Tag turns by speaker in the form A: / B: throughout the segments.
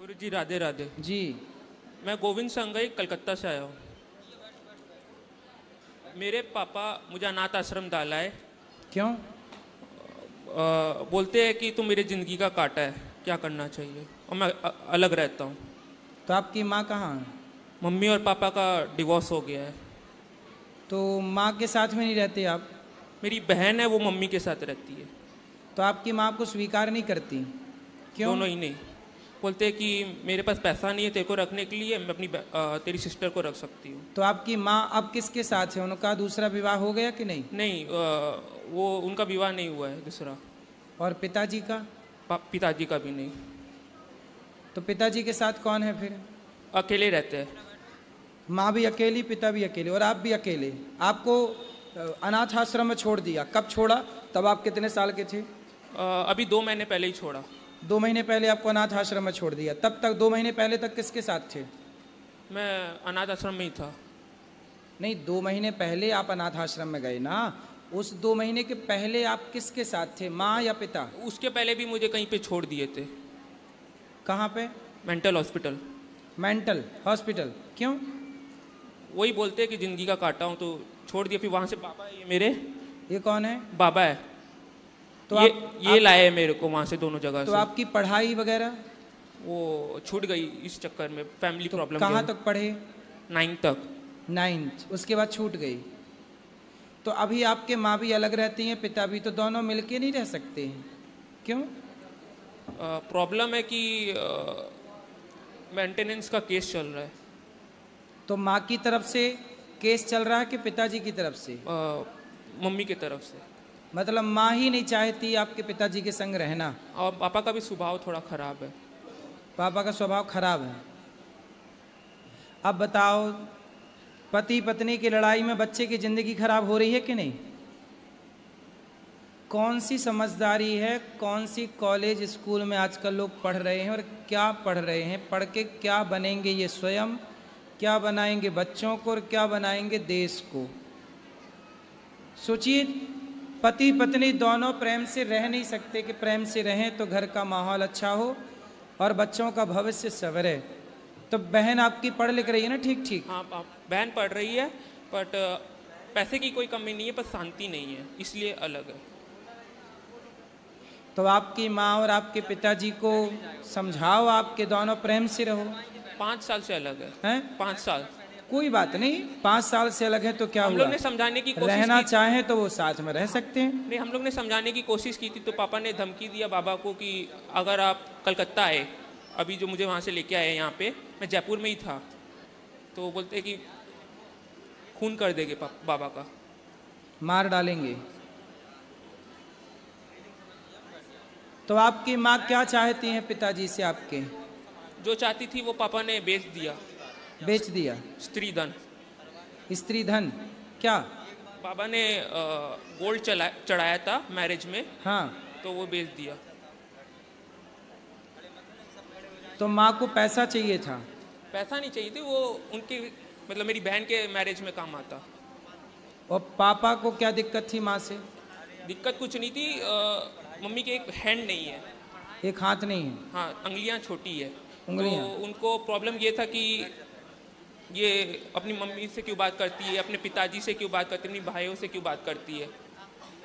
A: गुरुजी राधे राधे
B: जी।
A: मैं गोविंद संगई कलकत्ता से आया हूँ। मेरे पापा मुझे अनाथ आश्रम डाला है।
B: क्यों?
A: बोलते हैं कि तुम मेरी ज़िंदगी का कांटा है, क्या करना चाहिए, और मैं अलग रहता हूँ।
B: तो आपकी माँ कहाँ है?
A: मम्मी और पापा का डिवोर्स हो गया है।
B: तो माँ के साथ में नहीं रहते आप?
A: मेरी बहन है, वो मम्मी के साथ रहती है।
B: तो आपकी माँ आपको स्वीकार नहीं करती? क्यों?
A: दोनों ही नहीं। बोलते हैं कि मेरे पास पैसा नहीं है तेरे को रखने के लिए, मैं अपनी तेरी सिस्टर को रख सकती हूँ।
B: तो आपकी माँ अब किसके साथ है? उनका दूसरा विवाह हो गया कि नहीं?
A: नहीं, वो उनका विवाह नहीं हुआ है दूसरा।
B: और पिताजी का?
A: पिताजी का भी नहीं।
B: तो पिताजी के साथ कौन है फिर?
A: अकेले रहते हैं।
B: माँ भी अकेली, पिता भी अकेले, और आप भी अकेले। आपको अनाथ आश्रम में छोड़ दिया। कब छोड़ा? तब आप कितने साल के थे?
A: अभी 2 महीने पहले ही छोड़ा।
B: 2 महीने पहले आपको अनाथ आश्रम में छोड़ दिया। तब तक 2 महीने पहले तक किसके साथ थे?
A: मैं अनाथ आश्रम में ही था।
B: नहीं, 2 महीने पहले आप अनाथ आश्रम में गए ना। उस 2 महीने के पहले आप किसके साथ थे, माँ या पिता?
A: उसके पहले भी मुझे कहीं पे छोड़ दिए थे।
B: कहाँ पे?
A: Mental hospital.
B: Mental hospital? क्यों?
A: वही बोलते हैं कि जिंदगी का काटा हूँ, तो छोड़ दिया। फिर वहाँ से बाबा है, ये मेरे
B: ये कौन है?
A: बाबा है।
B: तो
A: ये लाए है मेरे को वहाँ से, दोनों जगह
B: तो
A: से।
B: आपकी पढ़ाई वगैरह?
A: वो छूट गई इस चक्कर में, फैमिली
B: तो
A: प्रॉब्लम।
B: कहाँ तक पढ़े?
A: 9th तक।
B: 9th, उसके बाद छूट गई। तो अभी आपके माँ भी अलग रहती हैं, पिता भी, तो दोनों मिलके नहीं रह सकते हैं? क्यों?
A: प्रॉब्लम है कि मेंटेनेंस का केस चल रहा है।
B: तो माँ की तरफ से केस चल रहा है कि पिताजी की तरफ से?
A: मम्मी की तरफ से।
B: मतलब माँ ही नहीं चाहती आपके पिताजी के संग रहना?
A: और पापा का भी स्वभाव थोड़ा खराब है।
B: पापा का स्वभाव खराब है। अब बताओ, पति पत्नी की लड़ाई में बच्चे की जिंदगी खराब हो रही है कि नहीं? कौन सी समझदारी है, कौन सी कॉलेज स्कूल में आजकल लोग पढ़ रहे हैं, और क्या पढ़ रहे हैं, पढ़ के क्या बनेंगे ये स्वयं, क्या बनाएंगे बच्चों को, और क्या बनाएंगे देश को? सोचिए, पति पत्नी दोनों प्रेम से रह नहीं सकते कि प्रेम से रहें तो घर का माहौल अच्छा हो और बच्चों का भविष्य संवरे। तो बहन आपकी पढ़ लिख रही है ना ठीक ठीक?
A: हाँ, बहन पढ़ रही है, बट पैसे की कोई कमी नहीं है, पर शांति नहीं है, इसलिए अलग है।
B: तो आपकी माँ और आपके पिताजी को समझाओ, आपके दोनों प्रेम से रहो।
A: 5 साल से अलग है।
B: हैं?
A: 5 साल।
B: कोई बात नहीं, 5 साल से अलग है तो क्या हुआ?
A: हम लोग ने समझाने की कोशिश
B: रहना
A: की।
B: चाहे तो वो साथ में रह सकते हैं।
A: नहीं, हम लोग ने समझाने की कोशिश की थी, तो पापा ने धमकी दिया बाबा को कि अगर आप कलकत्ता आए, अभी जो मुझे वहाँ से लेके आए यहाँ पे, मैं जयपुर में ही था, तो बोलते कि खून कर देंगे बाबा का,
B: मार डालेंगे। तो आपकी माँ क्या चाहती हैं पिताजी से आपके?
A: जो चाहती थी वो पापा ने बेच दिया।
B: बेच दिया?
A: स्त्री धन।
B: स्त्री धन? क्या?
A: बाबा ने गोल्ड चढ़ाया था मैरिज में।
B: हाँ।
A: तो वो बेच दिया।
B: तो माँ को पैसा चाहिए था?
A: पैसा नहीं चाहिए थी, वो उनकी मतलब मेरी बहन के मैरिज में काम आता।
B: और पापा को क्या दिक्कत थी माँ से?
A: दिक्कत कुछ नहीं थी, मम्मी के एक हैंड नहीं है।
B: एक हाथ नहीं है?
A: हाँ, अंगुलियाँ छोटी है।
B: उंगलियाँ?
A: तो उनको प्रॉब्लम ये था कि ये अपनी मम्मी से क्यों बात करती है, अपने पिताजी से क्यों बात करती है, अपनी भाइयों से क्यों बात करती है,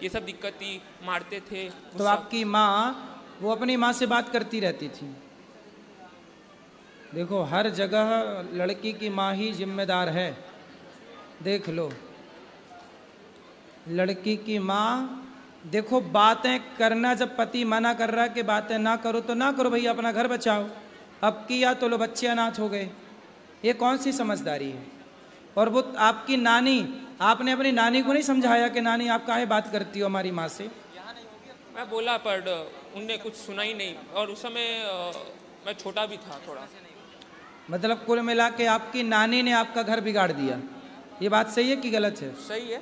A: ये सब दिक्कत थी। मारते थे।
B: तो आपकी माँ वो अपनी माँ से बात करती रहती थी? देखो, हर जगह लड़की की माँ ही जिम्मेदार है। देख लो, लड़की की माँ। देखो, बातें करना, जब पति मना कर रहा है कि बातें ना करो तो ना करो भैया, अपना घर बचाओ। अब किया तो लो, बच्चे अनाथ हो गए। ये कौन सी समझदारी है? और वो आपकी नानी, आपने अपनी नानी को नहीं समझाया कि नानी आप काहे बात करती हो हमारी माँ से?
A: मैं बोला पर उनने कुछ सुना ही नहीं, और उस समय मैं छोटा भी था थोड़ा।
B: मतलब कुल मिला के आपकी नानी ने आपका घर बिगाड़ दिया। ये बात सही है कि गलत है?
A: सही है।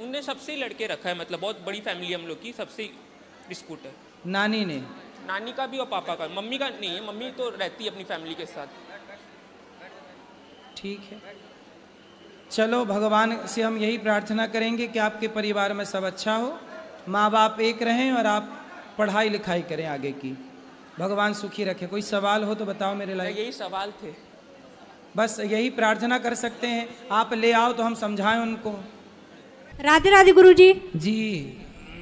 A: उनने सबसे ही लड़के रखा है, मतलब बहुत बड़ी फैमिली हम लोग की, सबसे डिस्प्यूट है।
B: नानी ने?
A: नानी का भी और पापा का। मम्मी का नहीं है, मम्मी तो रहती है अपनी फैमिली के साथ।
B: ठीक है, चलो, भगवान से हम यही प्रार्थना करेंगे कि आपके परिवार में सब अच्छा हो, माँ बाप एक रहें और आप पढ़ाई लिखाई करें आगे की। भगवान सुखी रखे। कोई सवाल हो तो बताओ मेरे लायक।
A: यही सवाल थे।
B: बस यही प्रार्थना कर सकते हैं, आप ले आओ तो हम समझाएं उनको।
C: राधे राधे गुरुजी।
B: जी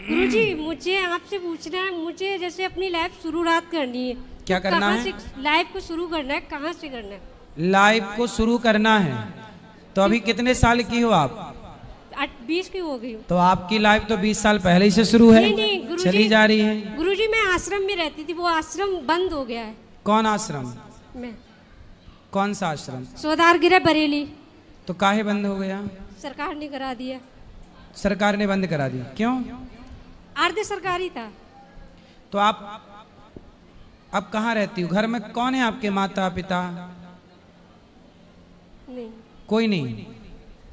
C: गुरुजी, मुझे आपसे पूछना है, मुझे जैसे अपनी लाइफ शुरुआत करनी है,
B: क्या
C: तो
B: करना
C: कहाँ
B: है?
C: से लाइफ को शुरू करना है, कहाँ से करना है?
B: लाइफ को शुरू करना है तो अभी कितने साल की हो आप?
C: 20 की हो गई हूँ।
B: तो आपकी लाइफ तो 20 साल पहले ही से शुरू है,
C: नहीं गुरुजी,
B: चली जा रही है।
C: गुरुजी मैं आश्रम में रहती थी, वो आश्रम बंद हो गया है।
B: कौन आश्रम?
C: मैं
B: कौन सा आश्रम?
C: सोदार गिरा बरेली।
B: तो काहे बंद हो गया?
C: सरकार ने करा दिया।
B: सरकार ने बंद करा दी, क्यों?
C: अर्ध सरकारी था।
B: तो आप अब कहाँ रहती हो? घर में कौन है आपके माता पिता?
C: नहीं।
B: कोई नहीं,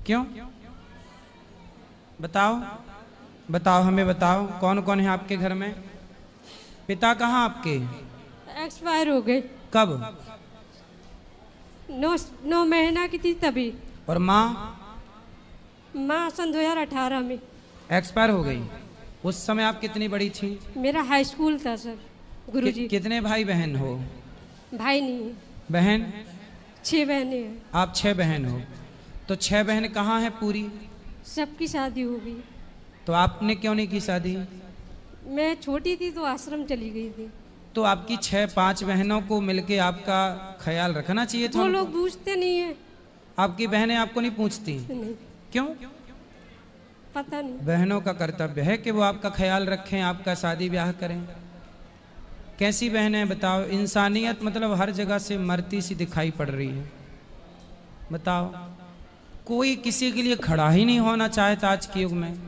B: क्यों? बताओ बताओ, हमें बताओ कौन कौन है आपके घर में? पिता कहाँ आपके?
C: एक्सपायर हो गए।
B: कब?
C: 9 महीना की थी तभी।
B: और माँ?
C: माँ सन 2018 में
B: एक्सपायर हो गई। उस समय आप कितनी बड़ी थी?
C: मेरा हाई स्कूल था सर गुरुजी।
B: कितने भाई बहन हो?
C: भाई नहीं है।
B: बहन?
C: 6 बहनें हैं।
B: आप 6 बहन हो, तो 6 बहन कहाँ है पूरी?
C: सबकी शादी हो गई।
B: तो आपने क्यों नहीं की शादी?
C: मैं छोटी थी तो आश्रम चली गई थी।
B: तो आपकी 6-5 बहनों को मिलके आपका ख्याल रखना चाहिए था।
C: वो लोग पूछते नहीं है।
B: आपकी बहनें आपको नहीं पूछती?
C: नहीं,
B: क्यों?
C: पता नहीं।
B: बहनों का कर्तव्य है कि वो आपका ख्याल रखें, आपका शादी ब्याह करें। कैसी बहनें बताओ? इंसानियत मतलब हर जगह से मरती सी दिखाई पड़ रही है। बताओ, कोई किसी के लिए खड़ा ही नहीं होना चाहता आज के युग में।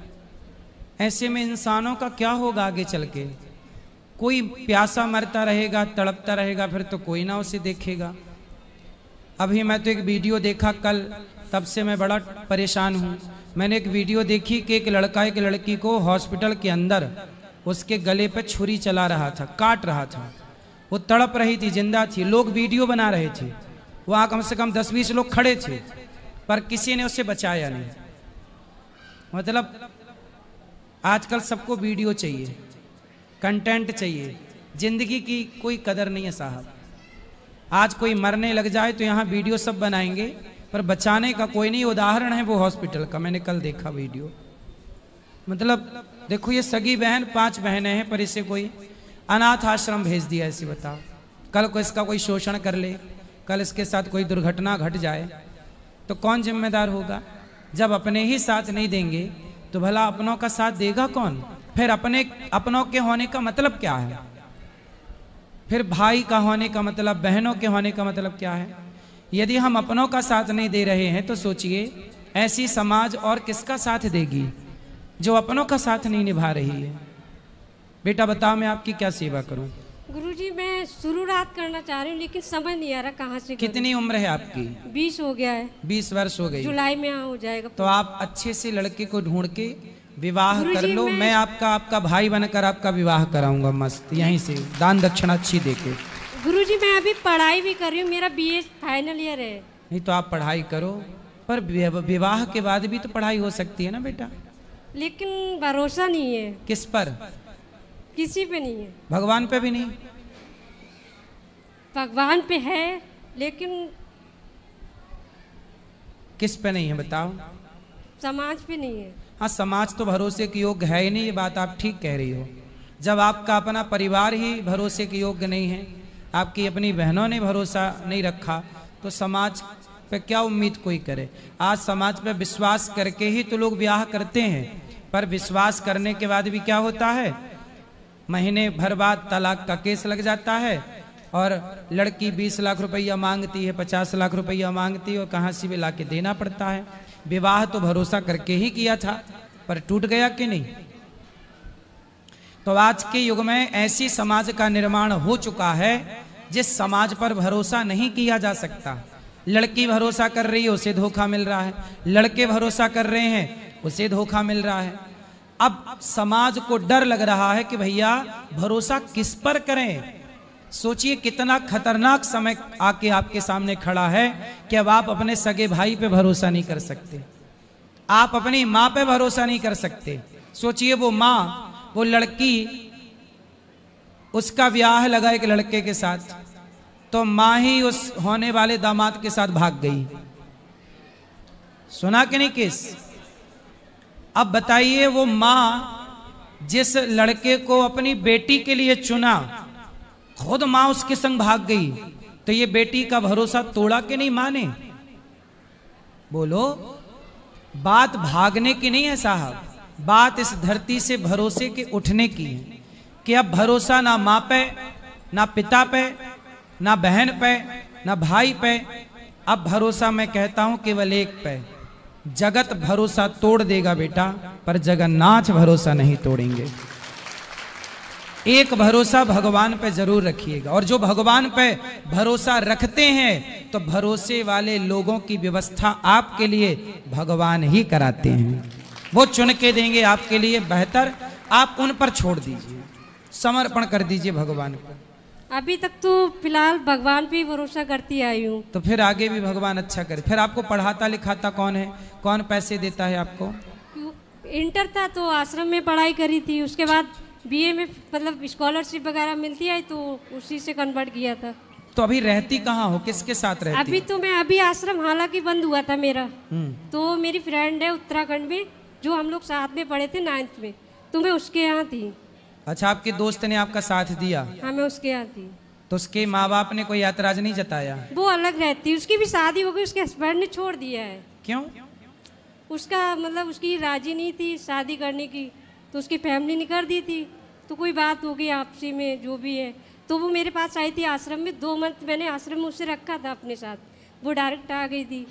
B: ऐसे में इंसानों का क्या होगा आगे चल के? कोई प्यासा मरता रहेगा, तड़पता रहेगा, फिर तो कोई ना उसे देखेगा। अभी मैं तो एक वीडियो देखा कल, तब से मैं बड़ा परेशान हूँ। मैंने एक वीडियो देखी कि एक लड़का एक लड़की को हॉस्पिटल के अंदर उसके गले पे छुरी चला रहा था, काट रहा था। वो तड़प रही थी, जिंदा थी। लोग वीडियो बना रहे थे, वहाँ कम से कम 10-20 लोग खड़े थे, पर किसी ने उसे बचाया नहीं। मतलब आजकल सबको वीडियो चाहिए, कंटेंट चाहिए, जिंदगी की कोई कदर नहीं है साहब। आज कोई मरने लग जाए तो यहाँ वीडियो सब बनाएंगे, पर बचाने का कोई नहीं। उदाहरण है वो हॉस्पिटल का, मैंने कल देखा वीडियो। मतलब देखो, ये सगी बहन 5 बहनें हैं, पर इसे कोई अनाथ आश्रम भेज दिया। ऐसे बताओ, कल को इसका कोई शोषण कर ले, कल इसके साथ कोई दुर्घटना घट जाए तो कौन जिम्मेदार होगा? जब अपने ही साथ नहीं देंगे तो भला अपनों का साथ देगा कौन? फिर अपनों के होने का मतलब क्या है? फिर भाई का होने का मतलब, बहनों के होने का मतलब क्या है? यदि हम अपनों का साथ नहीं दे रहे हैं तो सोचिए ऐसी समाज और किसका साथ देगी जो अपनों का साथ नहीं निभा रही है। बेटा बताओ, मैं आपकी क्या सेवा करूं?
C: गुरुजी, मैं शुरुआत करना चाह रही हूँ, लेकिन समझ नहीं आ रहा कहाँ से करूं।
B: कितनी उम्र है आपकी?
C: 20 हो गया है।
B: 20 वर्ष हो गई?
C: जुलाई में हो जाएगा।
B: तो आप अच्छे से लड़के को ढूंढ के विवाह कर लो।
C: मैं
B: मैं आपका भाई बनकर आपका विवाह कराऊंगा, मस्त यहीं से, दान दक्षिणा अच्छी देके।
C: गुरुजी, मैं अभी पढ़ाई भी कर रही हूँ, मेरा BA फाइनल ईयर है।
B: नहीं तो आप पढ़ाई करो, पर विवाह के बाद भी तो पढ़ाई हो सकती है ना बेटा।
C: लेकिन भरोसा नहीं है।
B: किस पर?
C: किसी पे नहीं है।
B: भगवान पे भी नहीं?
C: भगवान पे है, लेकिन
B: किस पे नहीं है बताओ?
C: समाज पे नहीं है।
B: हाँ, समाज तो भरोसे के योग्य है ही नहीं, ये बात आप ठीक कह रही हो। जब आपका अपना परिवार ही भरोसे के योग्य नहीं है, आपकी अपनी बहनों ने भरोसा नहीं रखा, तो समाज पे क्या उम्मीद कोई करे? आज समाज पे विश्वास करके ही तो लोग ब्याह करते हैं, पर विश्वास करने के बाद भी क्या होता है? महीने भर बाद तलाक का केस लग जाता है, और लड़की 20 लाख रुपया मांगती है, 50 लाख रुपया मांगती है, और कहाँ से भी ला के देना पड़ता है। विवाह तो भरोसा करके ही किया था, पर टूट गया कि नहीं? तो आज के युग में ऐसी समाज का निर्माण हो चुका है जिस समाज पर भरोसा नहीं किया जा सकता। लड़की भरोसा कर रही है, उसे धोखा मिल रहा है। लड़के भरोसा कर रहे हैं, उसे धोखा मिल रहा है। अब समाज को डर लग रहा है कि भैया भरोसा किस पर करें। सोचिए कितना खतरनाक समय आके आपके सामने खड़ा है कि अब आप अपने सगे भाई पे भरोसा नहीं कर सकते, आप अपनी माँ पे भरोसा नहीं कर सकते। सोचिए वो माँ, वो लड़की उसका ब्याह लगा एक लड़के के साथ, तो माँ ही उस होने वाले दामाद के साथ भाग गई। सुना कि नहीं केस? अब बताइए, वो माँ जिस लड़के को अपनी बेटी के लिए चुना, खुद माँ उसके संग भाग गई, तो ये बेटी का भरोसा तोड़ा कि नहीं माँ ने? बोलो, बात भागने की नहीं है साहब, बात इस धरती से भरोसे के उठने की है कि अब भरोसा ना माँ पे, ना पिता पे, ना बहन पे, ना भाई पे, अब भरोसा मैं कहता हूं केवल एक पे। जगत भरोसा तोड़ देगा बेटा, पर जगन्नाथ भरोसा नहीं तोड़ेंगे। एक भरोसा भगवान पे जरूर रखिएगा, और जो भगवान पे भरोसा रखते हैं तो भरोसे वाले लोगों की व्यवस्था आपके लिए भगवान ही कराते हैं। वो चुन के देंगे आपके लिए बेहतर, आप उन पर छोड़ दीजिए, समर्पण कर दीजिए भगवान को।
C: अभी तक तो फिलहाल भगवान पे ही भरोसा करती आई हूँ।
B: तो फिर आगे भी भगवान अच्छा करे। फिर आपको पढ़ाता लिखाता कौन है? कौन पैसे देता है आपको?
C: इंटर था तो आश्रम में पढ़ाई करी थी, उसके बाद बीए में मतलब स्कॉलरशिप वगैरह मिलती है तो उसी से कन्वर्ट किया था।
B: तो अभी रहती कहाँ हो, किसके साथ रहती?
C: अभी तो मैं अभी आश्रम हालांकि बंद हुआ था मेरा, तो मेरी फ्रेंड है उत्तराखंड में, जो हम लोग साथ में पढ़े थे 9th में, तो मैं उसके यहाँ थी।
B: अच्छा, आपके दोस्त ने आपका साथ दिया?
C: हाँ, मैं उसके यहाँ थी।
B: तो उसके माँ बाप ने कोई ऐतराज नहीं जताया?
C: वो अलग रहती, उसकी भी शादी हो गई, उसके हस्बैंड ने छोड़ दिया है।
B: क्यों?
C: उसका मतलब उसकी राजी नहीं थी शादी करने की, तो उसकी फैमिली ने कर दी थी, तो कोई बात हो गई आपसी में जो भी है, तो वो मेरे पास आई थी आश्रम में। 2 मंथ मैंने आश्रम में उससे रखा था अपने साथ, वो डायरेक्ट आ गई थी।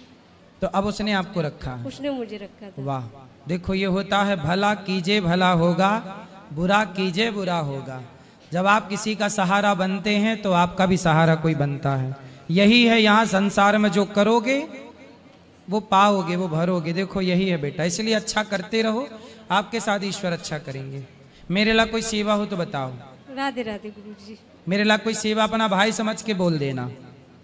B: तो अब उसने आपको रखा?
C: उसने मुझे रखा था।
B: वाह, देखो ये होता है, भला कीजिए भला होगा, बुरा कीजिए बुरा होगा। जब आप किसी का सहारा बनते हैं तो आपका भी सहारा कोई बनता है। यही है यहाँ संसार में, जो करोगे वो पाओगे, वो भरोगे। देखो यही है बेटा, इसलिए अच्छा करते रहो, आपके साथ ईश्वर अच्छा करेंगे। मेरे ला कोई सेवा हो तो बताओ।
C: राधे राधे गुरुजी।
B: मेरे ला कोई सेवा अपना भाई समझ के बोल देना,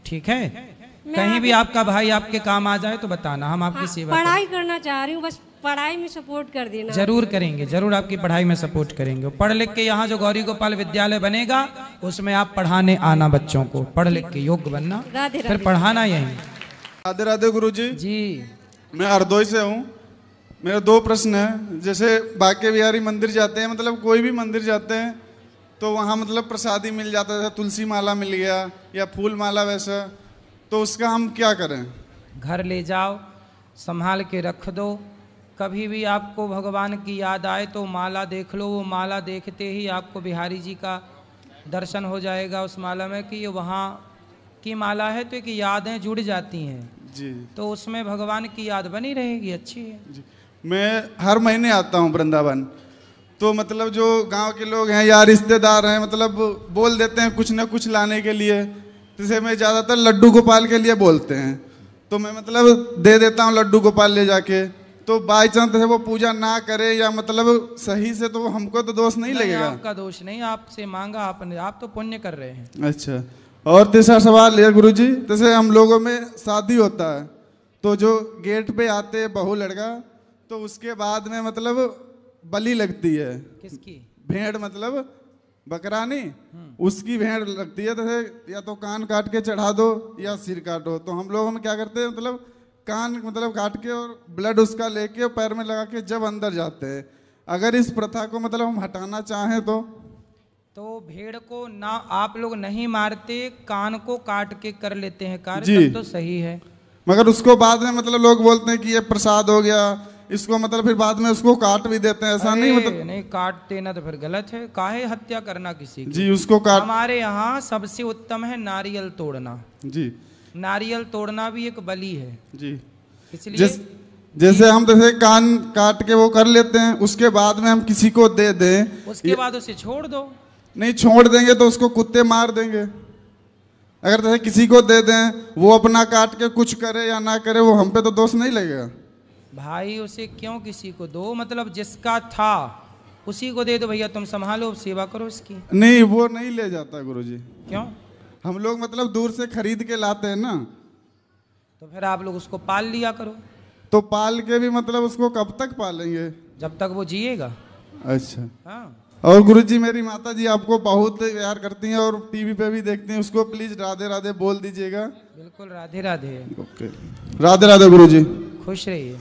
B: ठीक है? कहीं भी आपका भाई आपके काम आ जाए तो बताना, हम आपकी सेवा
C: पढ़ाई करना चाह रही हूँ, बस पढ़ाई में सपोर्ट कर देना।
B: जरूर करेंगे, जरूर आपकी पढ़ाई में सपोर्ट करेंगे। पढ़ लिख के यहाँ जो गौरी गोपाल विद्यालय बनेगा उसमें आप पढ़ाने आना, बच्चों को पढ़ लिख के योग्य बनना, फिर पढ़ाना यहीं।
D: राधे राधे गुरुजी
B: जी।
D: मैं हरदोई से हूँ। मेरे 2 प्रश्न हैं। जैसे बांके बिहारी मंदिर जाते हैं, मतलब कोई भी मंदिर जाते हैं तो वहाँ मतलब प्रसादी मिल जाता है, तुलसी माला मिल गया या फूल माला वैसा, तो उसका हम क्या करें?
B: घर ले जाओ, संभाल के रख दो। कभी भी आपको भगवान की याद आए तो माला देख लो, वो माला देखते ही आपको बिहारी जी का दर्शन हो जाएगा उस माला में कि ये वहाँ की माला है, तो एक यादें जुड़ जाती हैं
D: जी।
B: तो उसमें भगवान की याद बनी रहेगी, अच्छी है
D: जी। मैं हर महीने आता हूँ वृंदावन, तो मतलब जो गांव के लोग हैं या रिश्तेदार हैं, मतलब बोल देते हैं कुछ ना कुछ लाने के लिए। जैसे मैं ज़्यादातर लड्डू गोपाल के लिए बोलते हैं, तो मैं मतलब दे देता हूँ लड्डू गोपाल ले जाके। तो बाई चांस वो पूजा ना करे या मतलब सही से, तो हमको तो दोष नहीं लगेगा?
B: आपका दोष नहीं, आपसे मांगा आपने, आप तो पुण्य कर रहे हैं।
D: अच्छा। और तीसरा सवाल है गुरुजी, जैसे हम लोगों में शादी होता है तो जो गेट पे आते बहू लड़का, तो उसके बाद में मतलब बलि लगती है।
B: किसकी?
D: भेड़, मतलब बकरा नहीं, उसकी भेड़ लगती है। जैसे या तो कान काट के चढ़ा दो या सिर काटो। तो हम लोग क्या करते हैं, मतलब कान मतलब काट के और ब्लड उसका लेके पैर में लगा के जब अंदर जाते हैं। अगर इस प्रथा को मतलब हम हटाना चाहें तो
B: भेड़ को ना आप लोग नहीं मारते, कान को काट के कर लेते हैं कार्य,
D: जी।
B: तब तो सही है।
D: मगर उसको बाद में मतलब लोग बोलते हैं कि ये प्रसाद हो गया, इसको मतलब फिर बाद में उसको काट भी देते हैं। ऐसा नहीं, मतलब
B: नहीं काटते ना तो फिर गलत है। काहे हत्या करना किसी की?
D: जी, उसको काट।
B: हमारे यहाँ सबसे उत्तम है नारियल तोड़ना।
D: जी।
B: नारियल तोड़ना भी एक बलि है
D: जी।
B: इसलिए
D: जैसे हम जैसे कान काट के वो कर लेते हैं, उसके बाद में हम किसी को दे दें,
B: उसके बाद उसे छोड़ दो।
D: नहीं छोड़ देंगे तो उसको कुत्ते मार देंगे। अगर जैसे किसी को दे दें, वो अपना काट के कुछ करे या ना करे, वो हम पे तो दोष नहीं लगेगा?
B: भाई उसे क्यों किसी को दो, मतलब जिसका था उसी को दे दो भैया, तुम संभालो, सेवा करो इसकी।
D: नहीं, वो नहीं ले जाता गुरुजी।
B: क्यों?
D: हम लोग मतलब दूर से खरीद के लाते हैं ना।
B: तो फिर आप लोग उसको पाल लिया करो।
D: तो पाल के भी मतलब उसको कब तक पालेंगे?
B: जब तक वो जिएगा।
D: अच्छा।
B: हाँ,
D: और गुरुजी मेरी माता जी आपको बहुत प्यार करती हैं और टीवी पे भी देखती हैं, उसको प्लीज राधे राधे बोल दीजिएगा।
B: बिल्कुल, राधे राधे।
D: ओके, राधे राधे गुरुजी।
B: खुश रहिए।